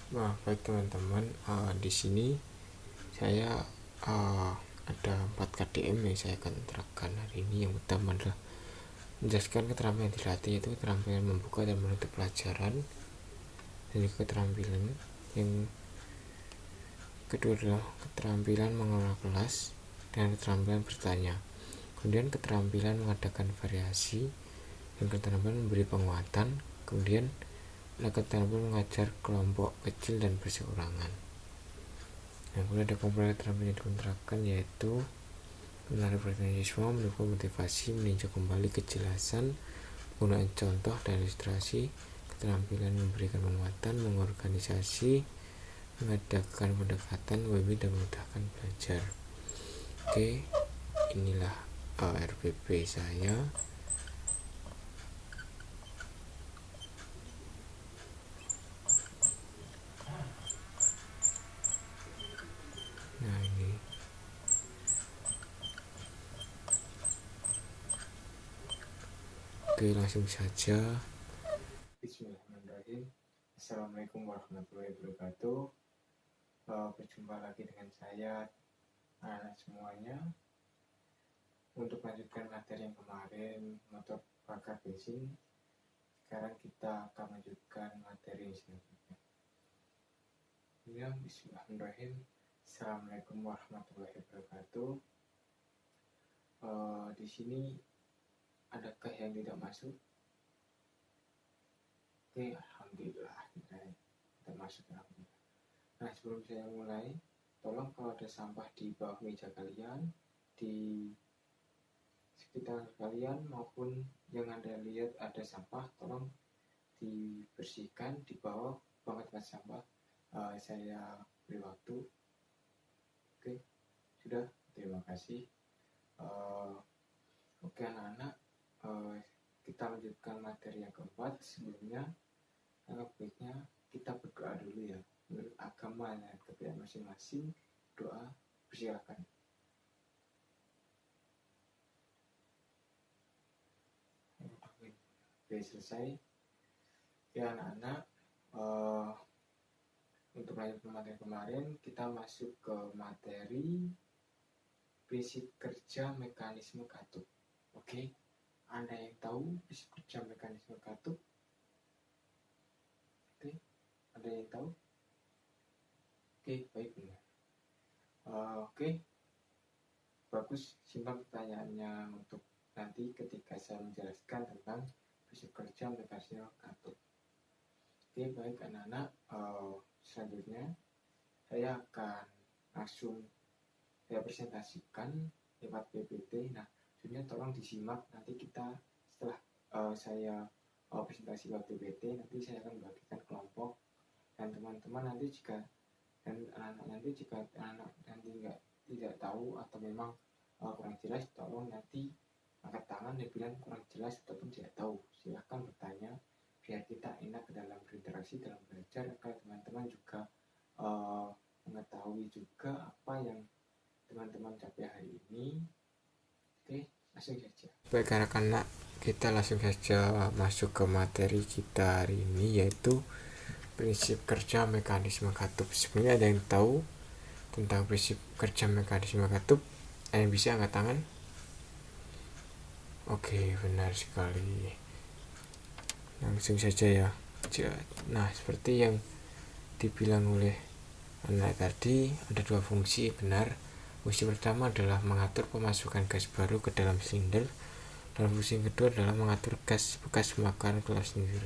Nah, baik teman-teman, di sini saya ada 4 KDM yang saya akan terapkan hari ini. Yang pertama adalah menjelaskan keterampilan yang dilatih, itu keterampilan membuka dan menutup pelajaran, dan juga keterampilan yang kedua adalah keterampilan mengelola kelas dan keterampilan bertanya. Kemudian keterampilan mengadakan variasi dan keterampilan memberi penguatan. Kemudian ada keterampilan mengajar kelompok kecil dan berseorangan. Yang kedua ada komponen keterampilan yang diterapkan, yaitu menarik perhatian siswa, mendukung motivasi, meninjau kembali kejelasan, penggunaan contoh dan ilustrasi, keterampilan memberikan penguatan, mengorganisasi, mengadakan pendekatan, membimbing dan memudahkan belajar. Oke, inilah RPP saya. Nah, ini oke, langsung saja. Bismillahirrahmanirrahim. Assalamualaikum warahmatullahi wabarakatuh. Berjumpa lagi dengan saya, anak semuanya, untuk melanjutkan materi yang kemarin, motor bakar bensin. Sekarang kita akan melanjutkan materi selanjutnya. Bismillahirrahmanirrahim. Assalamualaikum warahmatullahi wabarakatuh. Di sini adakah yang tidak masuk? Oke, alhamdulillah tidak masuk. Alhamdulillah. Nah, sebelum saya mulai, tolong kalau ada sampah di bawah meja kalian, di sekitar kalian maupun yang Anda lihat ada sampah, tolong dibersihkan di bawah tempat sampah. Saya beri waktu. Oke, sudah, terima kasih. Oke anak-anak, kita lanjutkan materi yang keempat. Sebelumnya, baiknya kita berdoa dulu ya. Menurut agama dan kepercayaan masing-masing, doa, persilakan. Oke, selesai. Ya anak-anak, untuk melanjutkan materi kemarin, kita masuk ke materi prinsip kerja mekanisme katup. Oke, Anda yang tahu prinsip kerja mekanisme katup? Oke, ada yang tahu? Oke, baik benar. Oke, bagus, simpan pertanyaannya untuk nanti ketika saya menjelaskan tentang prinsip kerja mekanisme katup. Oke, baik anak-anak, selanjutnya saya akan langsung saya presentasikan lewat PPT. Nah, sebenarnya tolong disimak, nanti kita setelah saya presentasi lewat PPT, nanti saya akan bagikan kelompok, dan teman-teman nanti jika anak-anak nanti tidak tahu atau memang kurang jelas, tolong nanti angkat tangan dan bilang kurang jelas ataupun tidak tahu. Silahkan bertanya biar kita enak dalam berinteraksi dalam belajar, agar teman-teman juga mengetahui juga apa yang teman-teman capai hari ini. Oke, langsung saja. Baik anak-anak, kita langsung saja masuk ke materi kita hari ini, yaitu prinsip kerja mekanisme katup. Sebenarnya ada yang tahu tentang prinsip kerja mekanisme katup? Ada yang bisa angkat tangan? Oke, benar sekali. Langsung saja ya. Nah, seperti yang dibilang oleh anak tadi, ada dua fungsi, benar. Fungsi pertama adalah mengatur pemasukan gas baru ke dalam silinder, dan fungsi kedua adalah mengatur gas bekas pembakaran ke dalam silinder.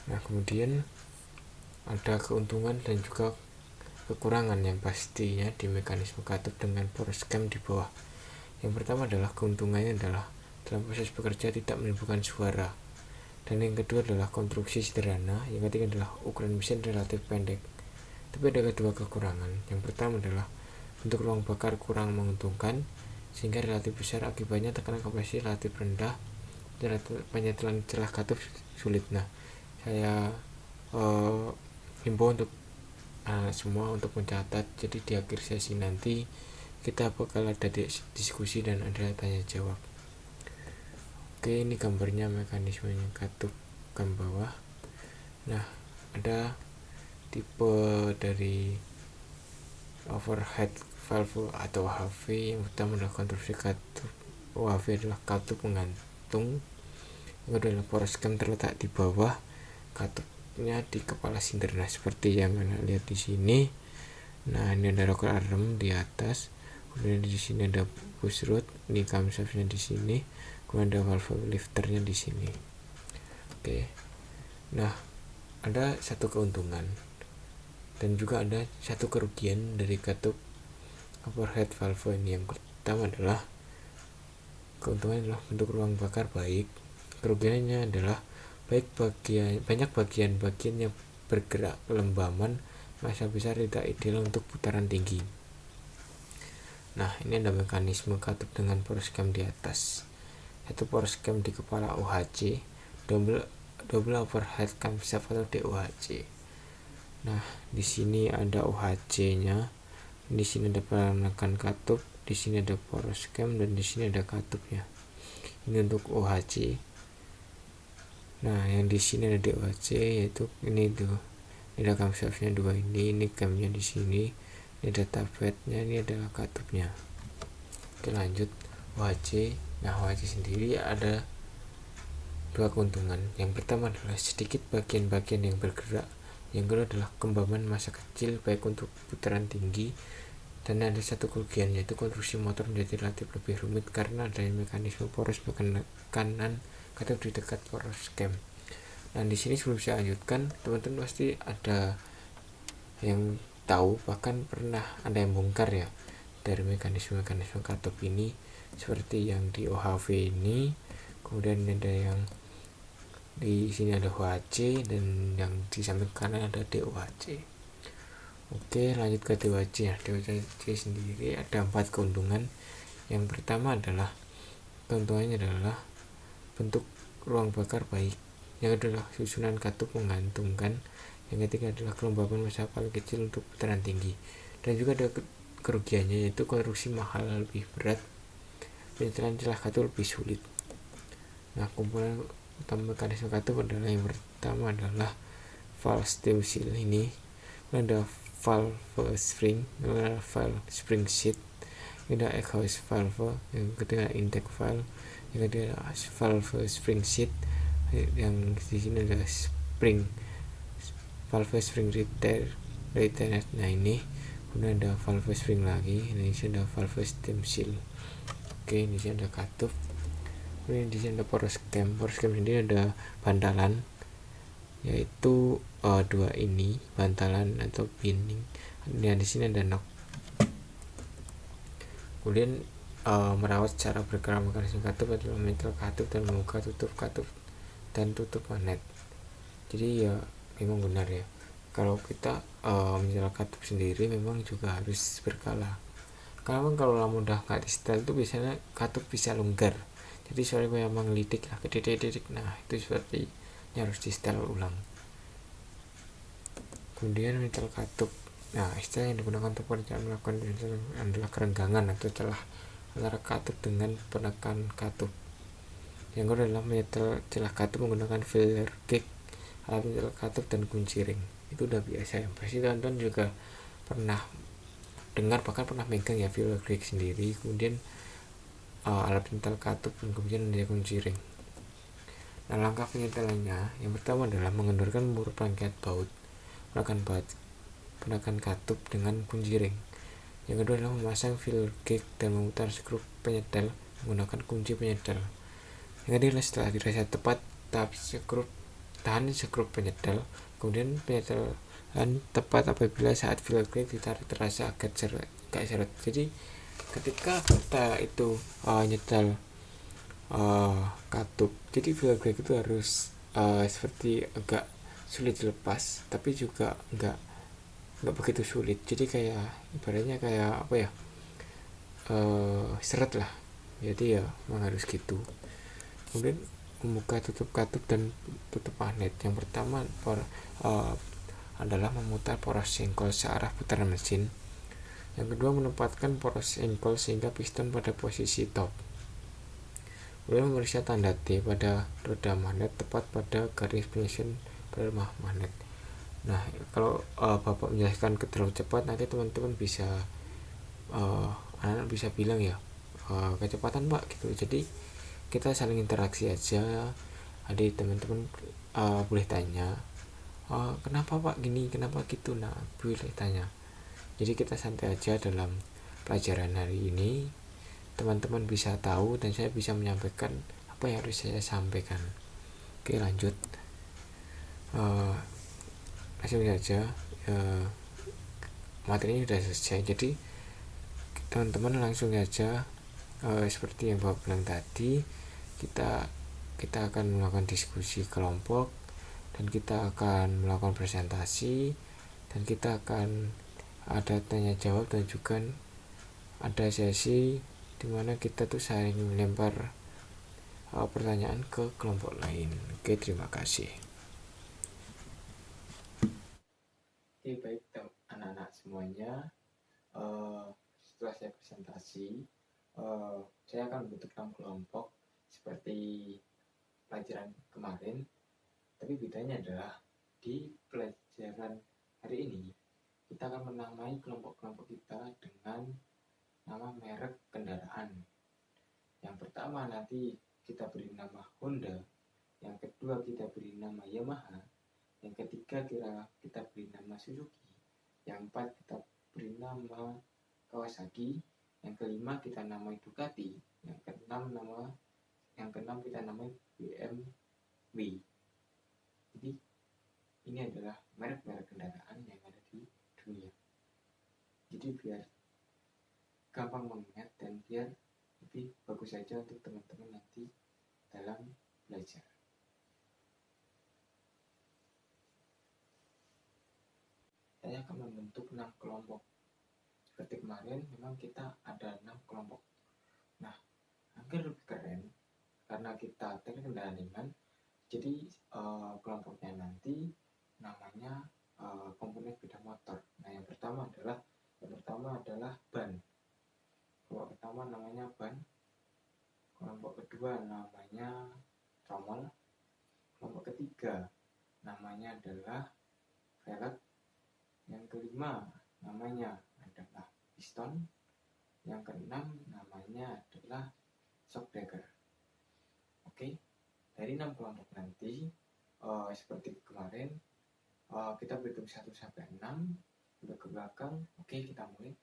Nah, kemudian ada keuntungan dan juga kekurangan yang pastinya di mekanisme katup dengan poros cam di bawah. Yang pertama adalah keuntungannya adalah dalam proses bekerja tidak menimbulkan suara, dan yang kedua adalah konstruksi sederhana. Yang ketiga adalah ukuran mesin relatif pendek. Tapi ada kedua kekurangan. Yang pertama adalah bentuk ruang bakar kurang menguntungkan, sehingga relatif besar, akibatnya tekanan kompresi relatif rendah dan penyetelan celah katup sulit. Nah, saya himbau untuk semua untuk mencatat, jadi di akhir sesi nanti kita bakal ada diskusi dan ada tanya jawab. Oke, ini gambarnya mekanismenya katup ke bawah. Nah, ada tipe dari overhead valve atau OHV. Yang pertama adalah konstruksi katup OHV adalah katup penggantung. Yang kedua adalah poros cam terletak di bawah katupnya di kepala silinder. Nah, seperti yang Anda lihat di sini. Nah, ini ada rocker arm di atas. Kemudian di sini ada push rod, ini camshaftnya di sini. Kemudian ada valve lifternya di sini. Oke. Nah, ada satu keuntungan dan juga ada satu kerugian dari katup overhead valve ini. Yang pertama adalah keuntungannya adalah bentuk ruang bakar baik. Kerugiannya adalah banyak bagian-bagian yang bergerak kelembaman massa besar tidak ideal untuk putaran tinggi. Nah, ini ada mekanisme katup dengan poros cam di atas. Satu poros cam di kepala OHC, double overhead camshaft atau DOHC. Nah, di sini ada OHC-nya, di sini ada penakan katup, di sini ada poros cam, dan di sini ada katupnya. Ini untuk OHC. Nah, yang di sini ada DOHC, yaitu ini tuh. Ini ada camshaftnya dua ini camnya di sini, ini ada tabletnya, ini adalah katupnya. Oke, lanjut OHC. Nah, OHC sendiri ada dua keuntungan. Yang pertama adalah sedikit bagian-bagian yang bergerak. Yang kedua adalah kembaman massa kecil baik untuk putaran tinggi. Dan ada satu kerugian, yaitu konstruksi motor menjadi relatif lebih rumit karena adanya mekanisme poros kanan katup di dekat poros cam. Nah, di sini sebelum saya lanjutkan, teman-teman pasti ada yang tahu, bahkan pernah ada yang bongkar ya dari mekanisme katup ini, seperti yang di OHV ini. Kemudian ada yang di sini ada OHC, dan yang di samping kanan ada DOHC. Oke, lanjut ke DOHC. Nah, DOHC sendiri ada 4 keuntungan. Yang pertama adalah keuntungannya adalah bentuk ruang bakar baik. Yang kedua adalah susunan katup menggantungkan. Yang ketiga adalah kelembaban massa paling kecil untuk putaran tinggi. Dan juga ada kerugiannya, yaitu konstruksi mahal lebih berat, penyetelan celah katup lebih sulit. Nah, komponen utama mekanisme katup adalah yang pertama adalah valve stem seal ini, ada valve spring, ada valve spring seat, ini ada exhaust valve, yang ketiga intake valve, yang ketiga valve spring seat, yang di sini ada valve spring retainer. Nah, ini kemudian ada valve spring lagi, ini ada valve stem seal. Oke, di sini ada katup. Kemudian di sini ada poros cam. Poros cam sendiri ada bantalan, yaitu dua ini bantalan atau pinning. Dan di sini ada knock. Kemudian merawat secara bergerak mekanisme katup adalah metal katup dan membuka tutup katup dan tutup magnet. Jadi ya memang benar ya, kalau kita menyetel katup sendiri memang juga harus berkala. Karena kalau lama udah nggak di setel itu biasanya katup bisa longgar, jadi soalnya memang ngelidik lah ke titik-titik. Nah, itu seperti harus di setel ulang. Kemudian metal katup. Nah, istilah yang digunakan untuk pekerjaan melakukan adalah kerenggangan atau celah antara katup dengan penekan katup. Yang kedua adalah menyetel celah katup menggunakan filler gauge, alat menyetel katup, dan kunci ring. Itu udah biasa ya, pasti teman-teman juga pernah dengar, bahkan pernah megang ya filler gauge sendiri, kemudian alat penyetel katup, dan kemudian ada kunci ring. Nah, langkah penyetelannya yang pertama adalah mengendorkan mur rangkaian baut, penekan katup dengan kunci ring. Yang kedua adalah memasang filler gauge dan memutar skrup penyetel menggunakan kunci penyetel. Yang ketiga adalah setelah dirasa tepat, tahan skrup penyetel, kemudian penyetelan tepat apabila saat filler gauge ditarik terasa agak seret. Jadi ketika kita itu nyetel katup, jadi filler gauge itu harus seperti agak sulit dilepas, tapi juga enggak begitu sulit. Jadi kayak ibaratnya kayak apa ya, seret lah. Jadi ya memang harus gitu. Kemudian membuka tutup katup dan tutup magnet. Yang pertama adalah memutar poros sengkol searah putaran mesin. Yang kedua menempatkan poros sengkol sehingga piston pada posisi top. Kemudian memeriksa tanda T pada roda magnet tepat pada garis penyusun pada magnet. Nah, kalau Bapak menjelaskan terlalu cepat, nanti teman-teman bisa anak-anak bisa bilang ya, kecepatan Pak gitu. Jadi kita saling interaksi aja. Ada teman-teman boleh tanya, kenapa Pak gini, kenapa gitu. Nah, boleh tanya. Jadi kita santai aja dalam pelajaran hari ini. Teman-teman bisa tahu dan saya bisa menyampaikan apa yang harus saya sampaikan. Oke, lanjut. uh, Langsung saja. uh, Materinya sudah selesai, jadi teman-teman langsung saja. Seperti yang Bapak bilang tadi, kita akan melakukan diskusi kelompok, dan kita akan melakukan presentasi, dan kita akan ada tanya jawab, dan juga ada sesi dimana kita tuh saling melempar pertanyaan ke kelompok lain. Oke, terima kasih. Oke, baik anak-anak semuanya. Setelah saya presentasi, saya akan membentuk 6 kelompok seperti pelajaran kemarin, tapi bedanya adalah di pelajaran hari ini kita akan menamai kelompok-kelompok kita dengan nama merek kendaraan. Yang pertama nanti kita beri nama Honda, yang kedua kita beri nama Yamaha, yang ketiga kita beri nama Suzuki, yang keempat kita beri nama Kawasaki, yang kelima kita namai Ducati, yang keenam kita namai BMW. Jadi ini adalah merek-merek kendaraan yang ada di dunia. Jadi biar gampang mengingat dan biar lebih bagus saja untuk teman-teman nanti dalam belajar. Saya akan membentuk 6 kelompok. Seperti kemarin memang kita ada 6 kelompok. Nah, agar lebih keren karena kita teknik kendaraan ringan, jadi kelompoknya nanti namanya komponen sepeda motor. Nah, yang pertama adalah ban. Kelompok pertama namanya ban. Kelompok kedua namanya tromol. Kelompok ketiga namanya adalah velg. Yang kelima namanya adalah piston. Yang keenam namanya adalah shock breaker. Oke, dari 6 kelompok nanti seperti kemarin kita berhitung 1 sampai 6 udah ke belakang. Oke, kita mulai.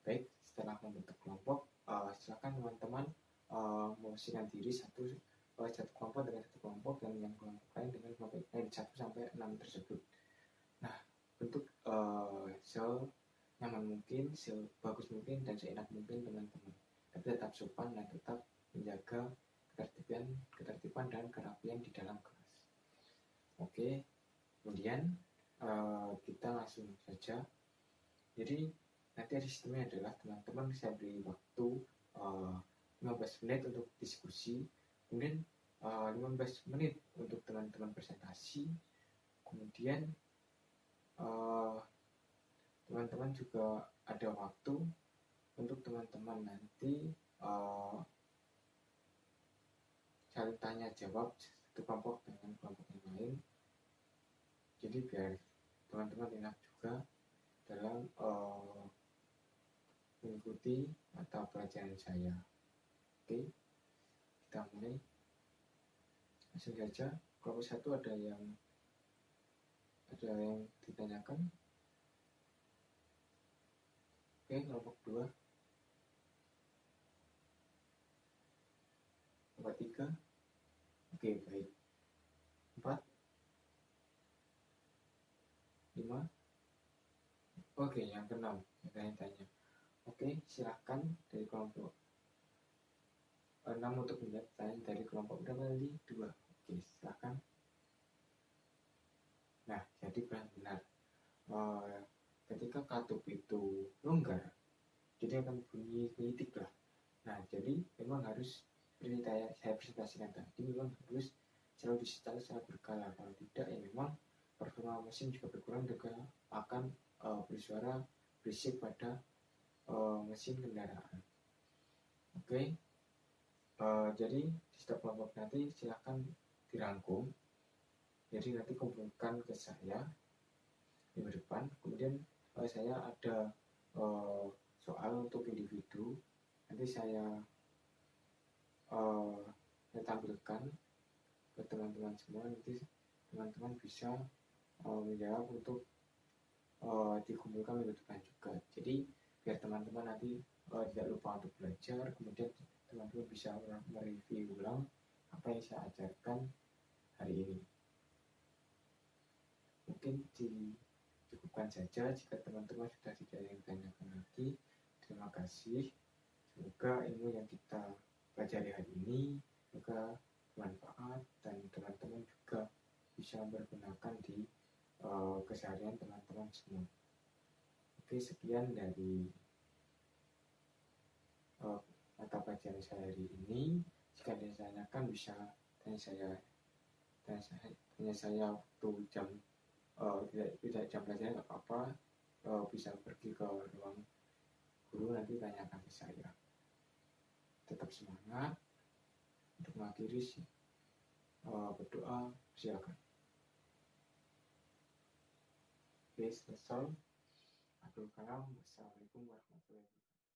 Baik, setelah membentuk kelompok, silakan teman-teman memposisikan diri satu kelompok dengan satu kelompok, dan yang kelompok lain dengan kelompok lain 1 sampai 6 tersebut. Nah, bentuk senyaman mungkin, sebagus mungkin, dan seenak mungkin teman-teman. Tapi tetap sopan dan tetap menjaga ketertiban dan kerapian di dalam kelas. Oke, kemudian kita langsung saja. Jadi nanti sistemnya adalah teman-teman saya beri waktu 15 menit untuk diskusi, kemudian 15 menit untuk teman-teman presentasi, kemudian teman-teman juga ada waktu untuk teman-teman nanti saling tanya jawab satu kelompok dengan kelompok yang lain. Jadi biar teman-teman enak juga dalam mengikuti mata pelajaran saya. Oke, kita mulai. Langsung saja. Kelompok 1 ada yang ditanyakan. Oke, kelompok 2. Kelompok 3. Oke, baik. 4. 5. Oke, yang ke-6 yang tanya. Oke, silahkan dari kelompok 6 untuk melihat tanya dari kelompok berapa tadi? 2. Oke, silahkan. Nah, jadi benar-benar ketika katup itu longgar, jadi akan bunyi kritik lah. Nah, jadi memang harus seperti saya presentasikan tadi, memang harus selalu disetel secara berkala. Kalau tidak, ya memang performa mesin juga berkurang, juga akan bersuara berisik pada mesin kendaraan. Oke, jadi di setiap kelompok nanti silahkan dirangkum Jadi nanti kumpulkan ke saya minggu depan. Kemudian saya ada soal untuk individu, nanti saya tampilkan ke teman-teman semua. Nanti teman-teman bisa menjawab untuk dikumpulkan minggu depan juga. Jadi biar teman-teman nanti tidak lupa untuk belajar, kemudian teman-teman bisa mereview ulang apa yang saya ajarkan hari ini. Mungkin dicukupkan saja. Jika teman-teman sudah tidak ada yang tanyakan lagi, terima kasih. Semoga ilmu yang kita pelajari hari ini juga bermanfaat dan teman-teman juga bisa mempergunakan di keseharian teman-teman semua. Oke, sekian dari mata pelajaran saya hari ini. Jika ada yang ditanyakan bisa tanya saya waktu jam tidak jam pelajaran, nggak apa-apa, bisa pergi ke ruang guru, nanti tanyakan ke saya. Tetap semangat. Untuk mengakhiri berdoa, silakan. Oke, selesai. Abdul Kalam. Wassalamualaikum warahmatullahi wabarakatuh.